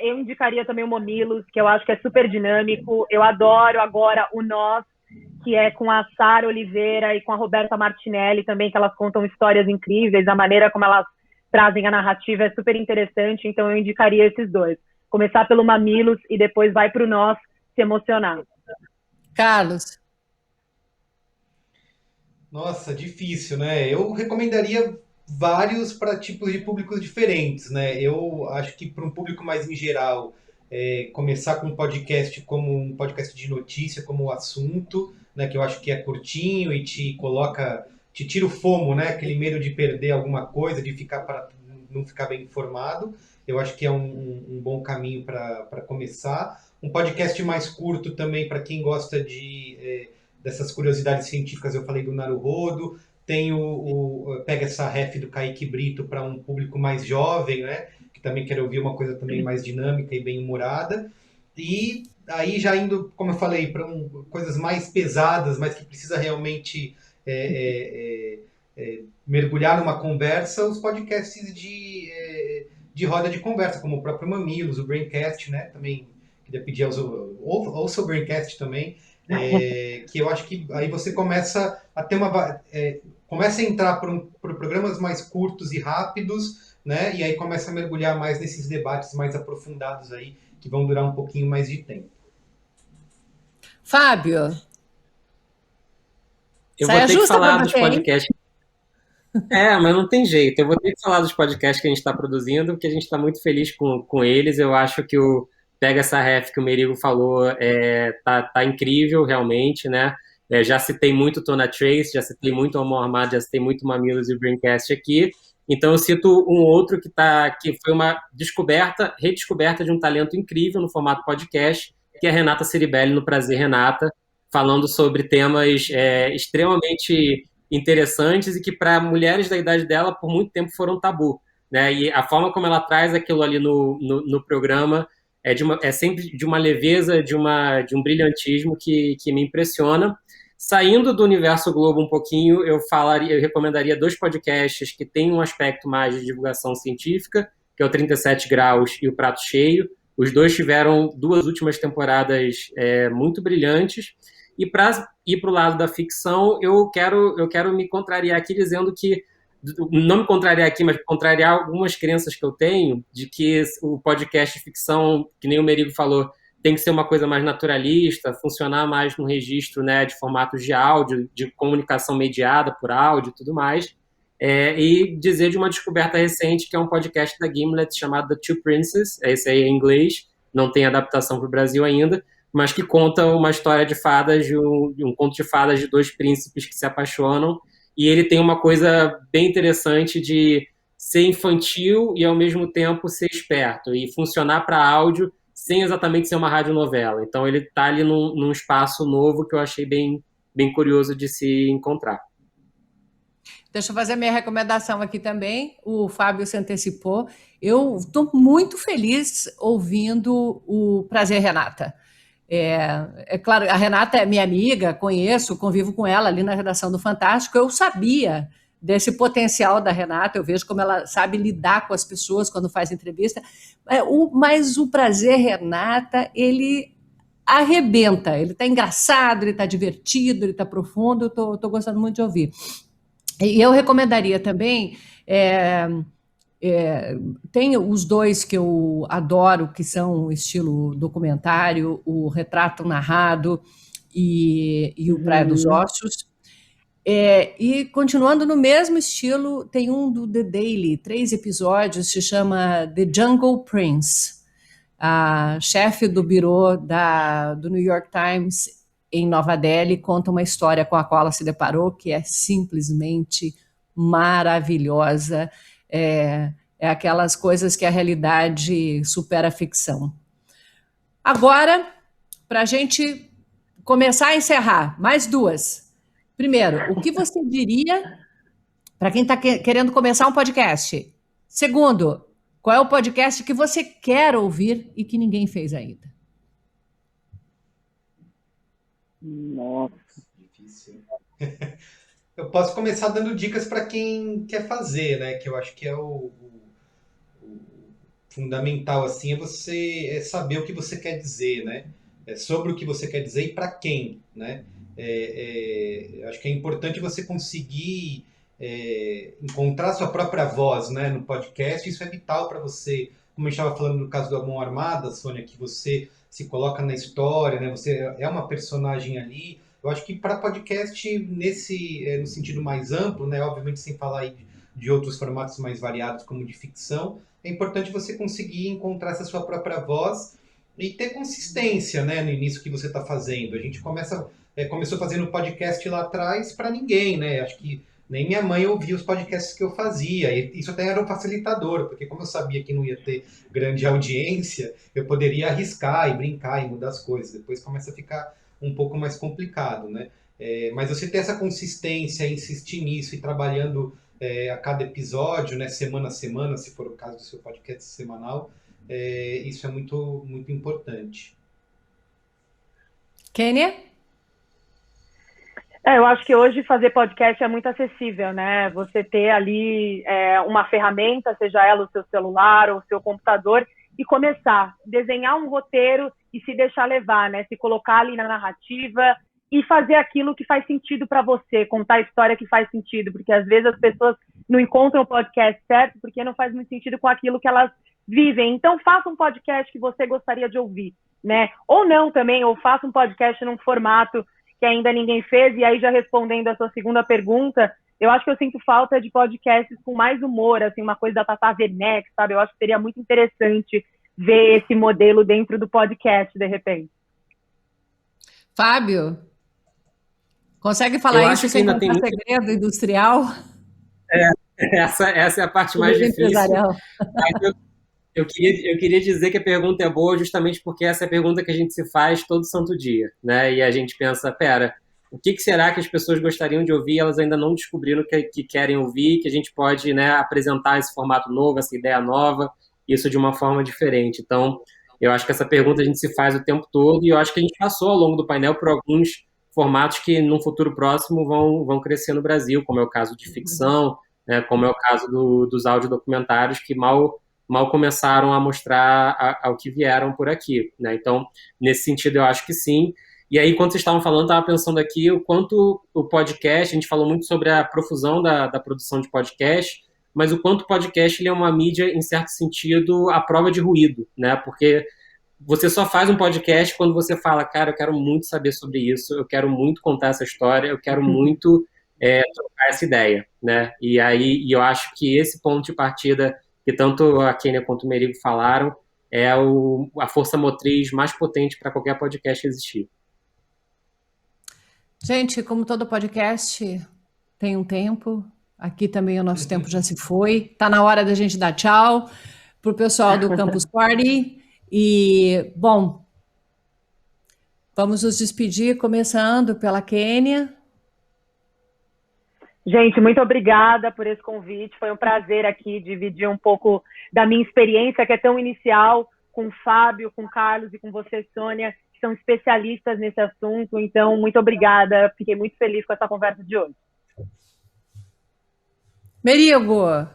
eu indicaria também o Mamilos, que eu acho que é super dinâmico. Eu adoro agora o Nós, que é com a Sara Oliveira e com a Roberta Martinelli também, que elas contam histórias incríveis. A maneira como elas trazem a narrativa é super interessante, então eu indicaria esses dois. Começar pelo Mamilos e depois vai para o Nós se emocionar. Carlos. Nossa, difícil, né? Eu recomendaria vários para tipos de públicos diferentes, né? Eu acho que para um público mais em geral, começar com um podcast como um podcast de notícia, como assunto, né? Que eu acho que é curtinho e te tira o FOMO, né? Aquele medo de perder alguma coisa, de não ficar bem informado. Eu acho que é um bom caminho para começar. Um podcast mais curto também para quem gosta dessas curiosidades científicas, eu falei do Naruhodo. Tem pega essa ref do Kaique Brito para um público mais jovem, né? Que também quer ouvir uma coisa também mais dinâmica e bem humorada. E aí já indo, como eu falei, para coisas mais pesadas, mas que precisa realmente mergulhar numa conversa, os podcasts de roda de conversa, como o próprio Mamilos, o Braincast, né? Também queria pedir ouça o Braincast também, que eu acho que aí você começa a ter começa a entrar por programas mais curtos e rápidos, né? E aí começa a mergulhar mais nesses debates mais aprofundados aí, que vão durar um pouquinho mais de tempo. Fábio. Eu vou ter que falar dos podcasts. Mas não tem jeito. Eu vou ter que falar dos podcasts que a gente está produzindo, porque a gente está muito feliz com eles. Eu acho que pega essa ref que o Merigo falou, tá incrível, realmente, né? Já citei muito Tona Trace, já citei muito Amor Armado, já citei muito Mamilos e o Braincast aqui. Então eu cito um outro que foi uma redescoberta de um talento incrível no formato podcast, que é a Renata Ciribelli no Prazer Renata, falando sobre temas extremamente interessantes e que para mulheres da idade dela por muito tempo foram tabu, né? E a forma como ela traz aquilo ali no programa é sempre de uma leveza, de um brilhantismo que me impressiona. Saindo do universo Globo um pouquinho, eu recomendaria 2 podcasts que têm um aspecto mais de divulgação científica, que é o 37 Graus e o Prato Cheio. Os 2 tiveram 2 últimas temporadas muito brilhantes. E para ir para o lado da ficção, eu quero me contrariar aqui dizendo que, não me contrariar aqui, mas contrariar algumas crenças que eu tenho de que o podcast de ficção, que nem o Merigo falou, tem que ser uma coisa mais naturalista, funcionar mais no registro, né, de formatos de áudio, de comunicação mediada por áudio e tudo mais. E dizer de uma descoberta recente, que é um podcast da Gimlet chamado The Two Princes, esse aí é em inglês, não tem adaptação para o Brasil ainda, mas que conta uma história de fadas, de um conto de fadas de 2 príncipes que se apaixonam, e ele tem uma coisa bem interessante de ser infantil e, ao mesmo tempo, ser esperto, e funcionar para áudio sem exatamente ser uma radionovela. Então, ele está ali num espaço novo que eu achei bem curioso de se encontrar. Deixa eu fazer a minha recomendação aqui também. O Fábio se antecipou. Eu estou muito feliz ouvindo o Prazer, Renata. É claro, a Renata é minha amiga, convivo com ela ali na redação do Fantástico. Eu sabia desse potencial da Renata, eu vejo como ela sabe lidar com as pessoas quando faz entrevista. Mas o Prazer, Renata, ele arrebenta. Ele está engraçado, ele está divertido, ele está profundo. Eu estou gostando muito de ouvir. E eu recomendaria também, tem os 2 que eu adoro, que são estilo documentário, o Retrato Narrado e o Praia dos Ossos. E continuando no mesmo estilo, tem um do The Daily, 3 episódios, se chama The Jungle Prince. A chefe do birô do New York Times em Nova Delhi conta uma história com a qual ela se deparou, que é simplesmente maravilhosa. É aquelas coisas que a realidade supera a ficção. Agora, para a gente começar a encerrar, mais 2. Primeiro, o que você diria para quem está querendo começar um podcast? Segundo, qual é o podcast que você quer ouvir e que ninguém fez ainda? Nossa, difícil. Eu posso começar dando dicas para quem quer fazer, né? Que eu acho que é o fundamental, assim, é você saber o que você quer dizer, né? Sobre o que você quer dizer e para quem, né? Acho que é importante você conseguir encontrar sua própria voz, né, no podcast. Isso é vital para você, como a gente estava falando no caso do A Mão Armada, Sônia, que você se coloca na história, né? Você é uma personagem ali. Eu acho que para podcast, no sentido mais amplo, né? Obviamente sem falar aí de outros formatos mais variados, como de ficção, é importante você conseguir encontrar essa sua própria voz e ter consistência, né, no início que você está fazendo. A gente começou fazendo podcast lá atrás para ninguém, né? Acho que nem minha mãe ouvia os podcasts que eu fazia. E isso até era um facilitador, porque como eu sabia que não ia ter grande audiência, eu poderia arriscar e brincar e mudar as coisas. Depois começa a ficar um pouco mais complicado, né? Mas você ter essa consistência, insistir nisso e trabalhando a cada episódio, né, semana a semana, se for o caso do seu podcast semanal, isso é muito, muito importante. Kênia? Eu acho que hoje fazer podcast é muito acessível, né? Você ter ali uma ferramenta, seja ela o seu celular ou o seu computador, e começar, desenhar um roteiro e se deixar levar, né? Se colocar ali na narrativa e fazer aquilo que faz sentido para você, contar a história que faz sentido, porque às vezes as pessoas não encontram o podcast certo porque não faz muito sentido com aquilo que elas vivem. Então faça um podcast que você gostaria de ouvir, né? Ou não também, ou faça um podcast num formato que ainda ninguém fez. E aí, já respondendo a sua segunda pergunta, eu acho que eu sinto falta de podcasts com mais humor, assim, uma coisa da Tata Werneck, sabe? Eu acho que seria muito interessante ver esse modelo dentro do podcast, de repente. Fábio, consegue falar isso sem contar segredo industrial? Essa é a parte mais difícil. Eu queria dizer que a pergunta é boa justamente porque essa é a pergunta que a gente se faz todo santo dia, né? E a gente pensa, o que será que as pessoas gostariam de ouvir e elas ainda não descobriram que querem ouvir, que a gente pode, né, apresentar esse formato novo, essa ideia nova, isso de uma forma diferente. Então, eu acho que essa pergunta a gente se faz o tempo todo e eu acho que a gente passou ao longo do painel por alguns formatos que, num futuro próximo, vão crescer no Brasil, como é o caso de ficção, né, como é o caso dos audiodocumentários, que mal começaram a mostrar ao que vieram por aqui, né? Então, nesse sentido, eu acho que sim. E aí, quando vocês estavam falando, estava pensando aqui o quanto o podcast, a gente falou muito sobre a profusão da produção de podcast, mas o quanto o podcast ele é uma mídia, em certo sentido, à prova de ruído, né? Porque você só faz um podcast quando você fala, cara, eu quero muito saber sobre isso, eu quero muito contar essa história, eu quero muito trocar essa ideia, né? E aí eu acho que esse ponto de partida que tanto a Kênia quanto o Merigo falaram é a força motriz mais potente para qualquer podcast existir. Gente, como todo podcast tem um tempo, aqui também o nosso tempo já se foi. Tá na hora da gente dar tchau pro pessoal do Campus Party. E, bom, vamos nos despedir, começando pela Kênia. Gente, muito obrigada por esse convite. Foi um prazer aqui dividir um pouco da minha experiência, que é tão inicial, com o Fábio, com o Carlos e com você, Sônia, que são especialistas nesse assunto. Então, muito obrigada. Fiquei muito feliz com essa conversa de hoje. Merigo!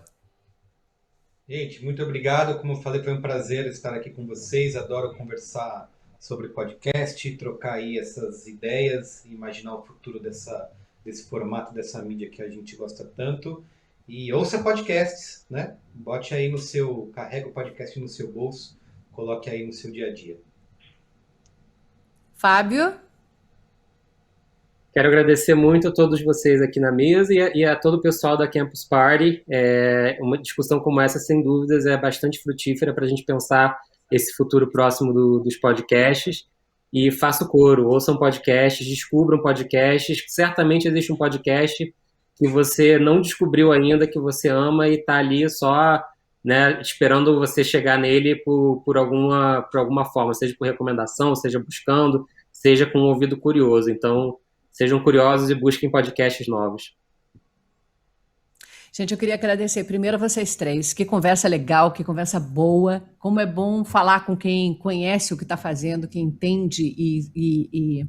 Gente, muito obrigado. Como eu falei, foi um prazer estar aqui com vocês. Adoro conversar sobre podcast, trocar aí essas ideias, imaginar o futuro desse formato, dessa mídia que a gente gosta tanto. E ouça podcasts, né? Bote aí carrega o podcast no seu bolso, coloque aí no seu dia a dia. Fábio? Quero agradecer muito a todos vocês aqui na mesa e a todo o pessoal da Campus Party. Uma discussão como essa, sem dúvidas, é bastante frutífera para a gente pensar esse futuro próximo dos podcasts. E faça o coro, ouçam podcasts, descubram podcasts. Certamente existe um podcast que você não descobriu ainda, que você ama e está ali só, né, esperando você chegar nele por alguma forma, seja por recomendação, seja buscando, seja com um ouvido curioso. Então, sejam curiosos e busquem podcasts novos. Gente, eu queria agradecer primeiro a vocês três. Que conversa legal, que conversa boa. Como é bom falar com quem conhece o que está fazendo, quem entende e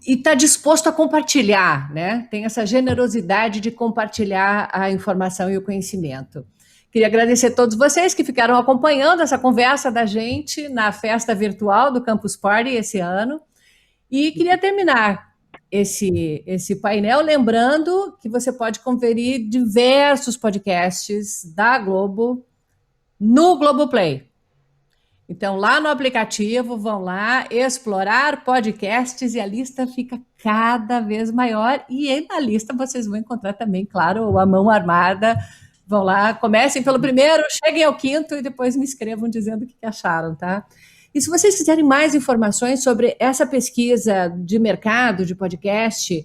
está disposto a compartilhar, né? Tem essa generosidade de compartilhar a informação e o conhecimento. Queria agradecer a todos vocês que ficaram acompanhando essa conversa da gente na festa virtual do Campus Party esse ano. E queria terminar esse painel lembrando que você pode conferir diversos podcasts da Globo no Globoplay. Então, lá no aplicativo, vão lá explorar podcasts e a lista fica cada vez maior. E aí, na lista vocês vão encontrar também, claro, a Mão Armada. Vão lá, comecem pelo primeiro, cheguem ao quinto e depois me escrevam dizendo o que acharam, tá? E se vocês quiserem mais informações sobre essa pesquisa de mercado de podcast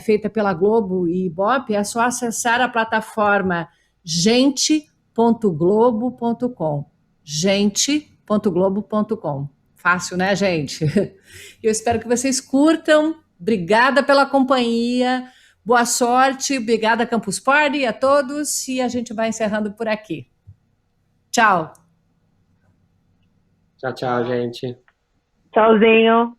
feita pela Globo e Ibope, é só acessar a plataforma gente.globo.com. gente.globo.com. Fácil, né, gente? Eu espero que vocês curtam. Obrigada pela companhia. Boa sorte. Obrigada, Campus Party, a todos. E a gente vai encerrando por aqui. Tchau. Tchau, tchau, gente. Tchauzinho.